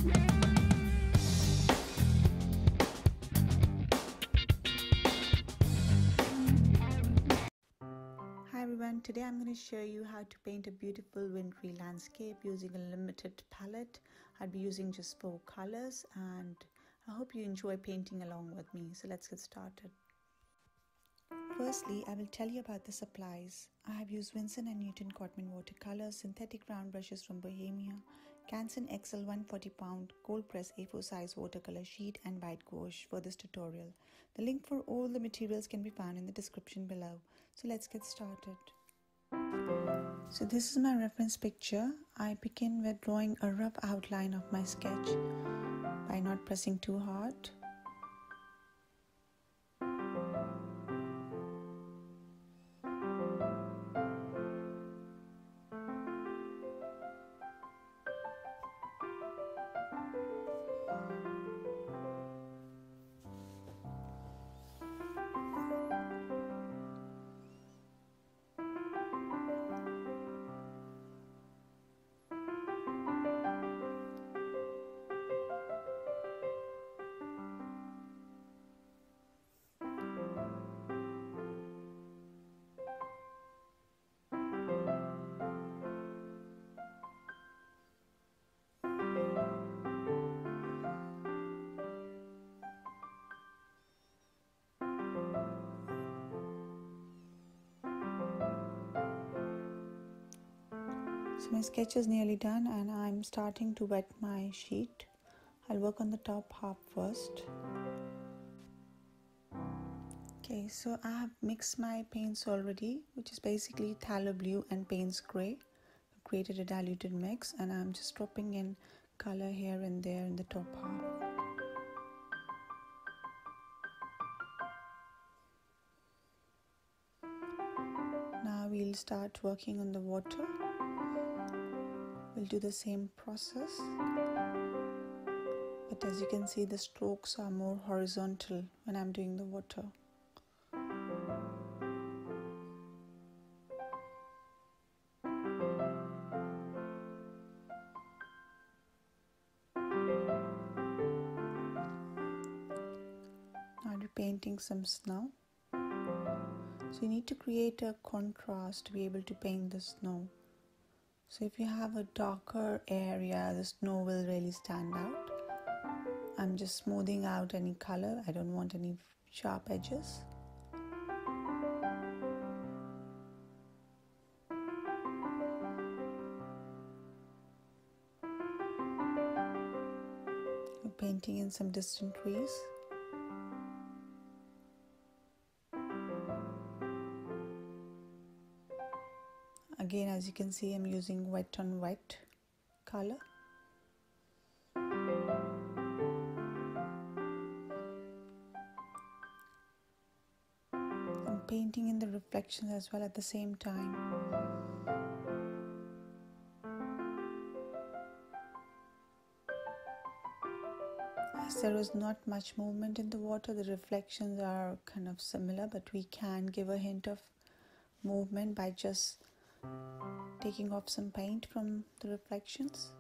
Hi everyone, today I'm going to show you how to paint a beautiful wintry landscape using a limited palette. I'll be using just 4 colors and I hope you enjoy painting along with me. So let's get started. Firstly, I will tell you about the supplies. I have used Winsor & Newton Cotman watercolors, synthetic round brushes from Bohemia, Canson XL 140 pound cold press A4 size watercolor sheet and white gouache for this tutorial. The link for all the materials can be found in the description below. So let's get started. So this is my reference picture. I begin with drawing a rough outline of my sketch by not pressing too hard. So my sketch is nearly done and I'm starting to wet my sheet. I'll work on the top half first. Okay, so I have mixed my paints already, which is basically phthalo blue and Payne's grey. I've created a diluted mix and I'm just dropping in color here and there in the top half. Now we'll start working on the water. We'll do the same process, but as you can see the strokes are more horizontal when I'm doing the water. I'll be painting some snow. So you need to create a contrast to be able to paint the snow. So if you have a darker area, the snow will really stand out. I'm just smoothing out any color. I don't want any sharp edges. We're painting in some distant trees. Again, as you can see, I'm using wet on wet color. I'm painting in the reflections as well at the same time. As there is not much movement in the water, the reflections are kind of similar, but we can give a hint of movement by just taking off some paint from the reflections.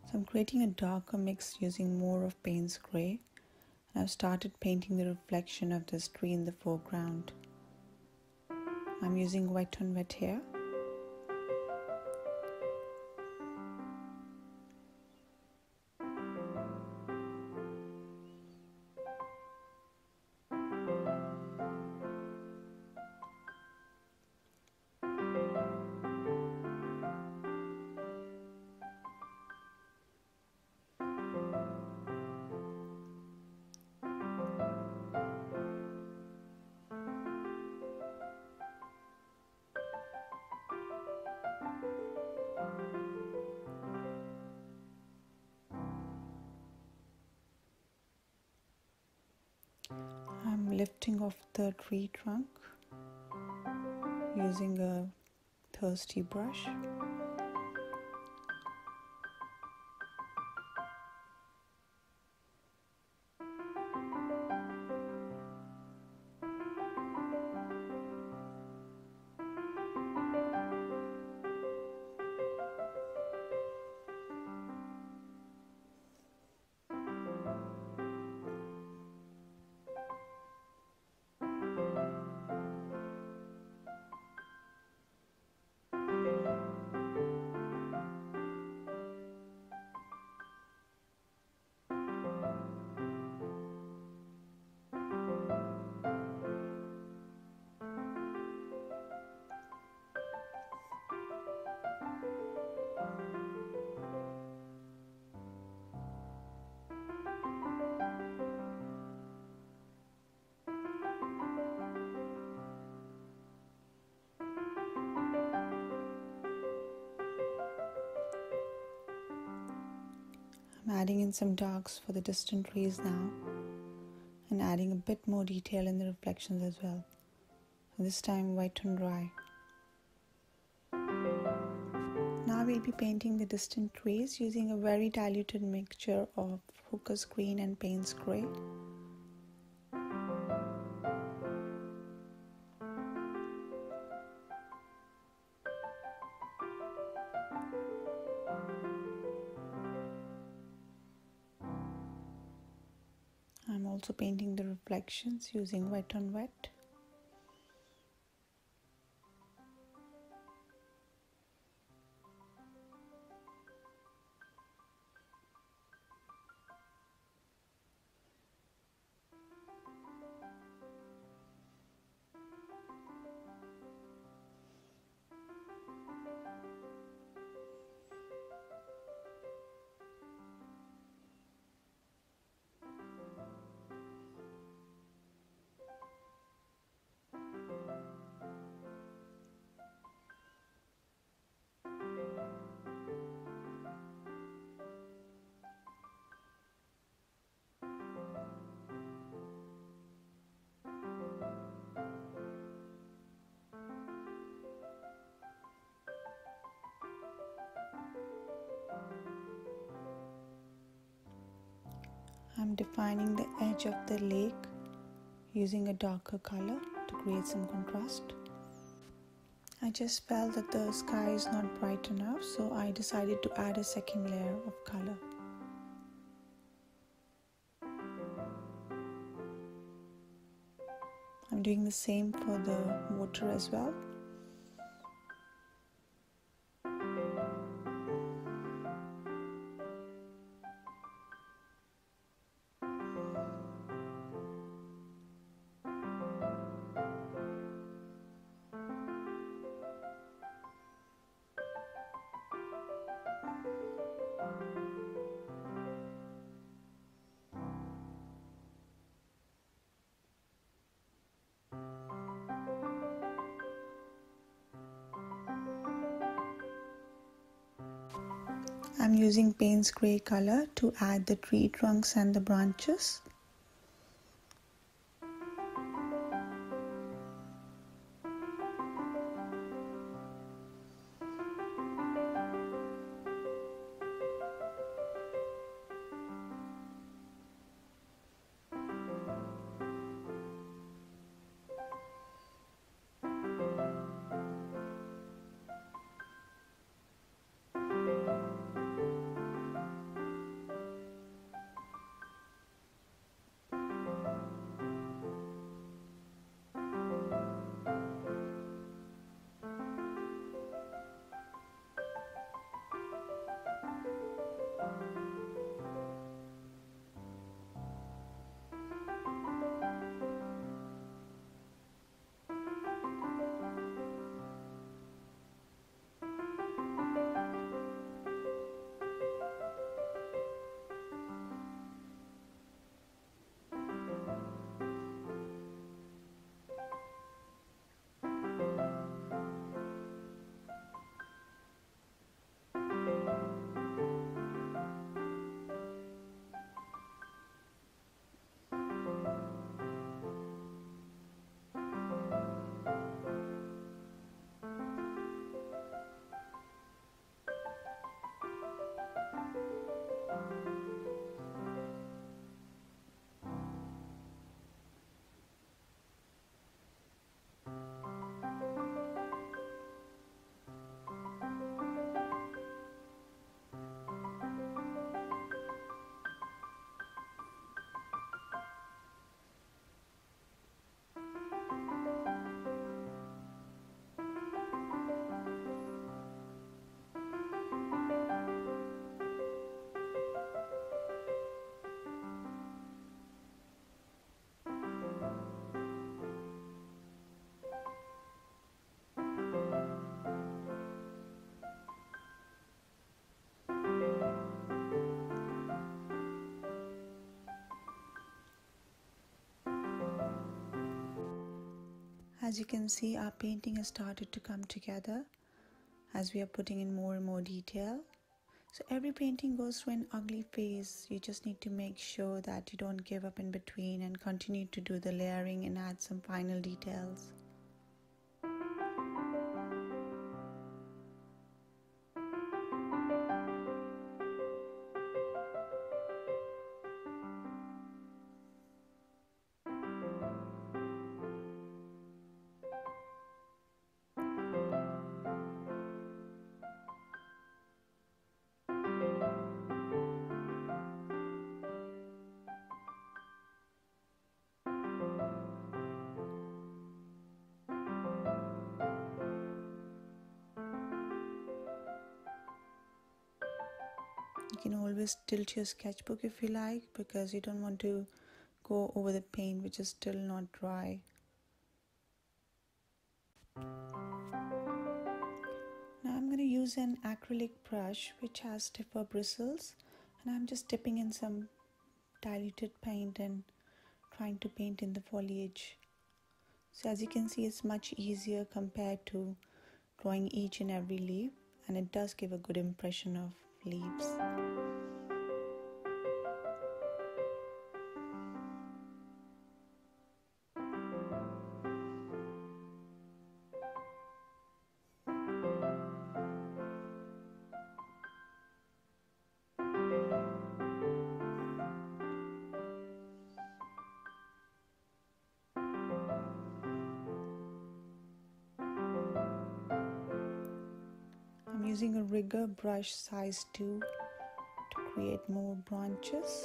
So I'm creating a darker mix using more of Payne's grey, and I've started painting the reflection of this tree in the foreground. I'm using wet on wet here. lifting of the tree trunk using a thirsty brush. I'm adding in some darks for the distant trees now and adding a bit more detail in the reflections as well. This time wet and dry. Now we'll be painting the distant trees using a very diluted mixture of Hooker's green and Payne's grey. I'm also painting the reflections using wet on wet. I'm defining the edge of the lake using a darker color to create some contrast. I just felt that the sky is not bright enough, so I decided to add a second layer of color. I'm doing the same for the water as well. I'm using Payne's grey color to add the tree trunks and the branches. As you can see, our painting has started to come together as we are putting in more and more detail. So every painting goes through an ugly phase. You just need to make sure that you don't give up in between and continue to do the layering and add some final details. You can always tilt your sketchbook if you like, because you don't want to go over the paint which is still not dry. Now I'm going to use an acrylic brush which has stiffer bristles, and I'm just dipping in some diluted paint and trying to paint in the foliage. So as you can see, it's much easier compared to drawing each and every leaf, and it does give a good impression of leaves. I'm using a rigger brush size 2 to create more branches.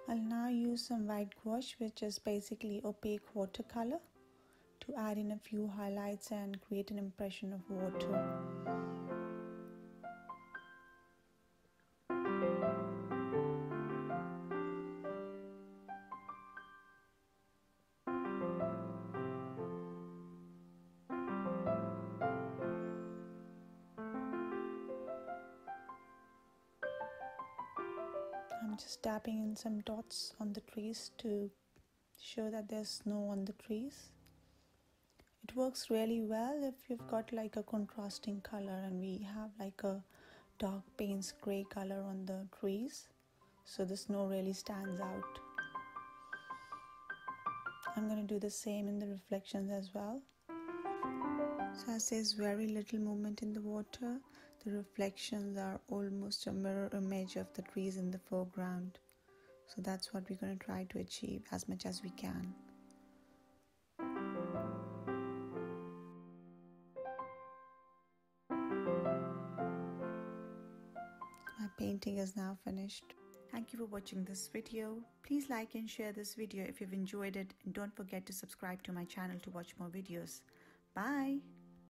I'll now use some white gouache, which is basically opaque watercolor, to add in a few highlights and create an impression of water. I'm just dabbing in some dots on the trees to show that there's snow on the trees. It works really well if you've got like a contrasting color, and we have like a dark Payne's gray color on the trees, so the snow really stands out. I'm going to do the same in the reflections as well. So as there's very little movement in the water, the reflections are almost a mirror image of the trees in the foreground. So that's what we're going to try to achieve as much as we can. My painting is now finished. Thank you for watching this video. Please like and share this video if you've enjoyed it, and don't forget to subscribe to my channel to watch more videos. Bye!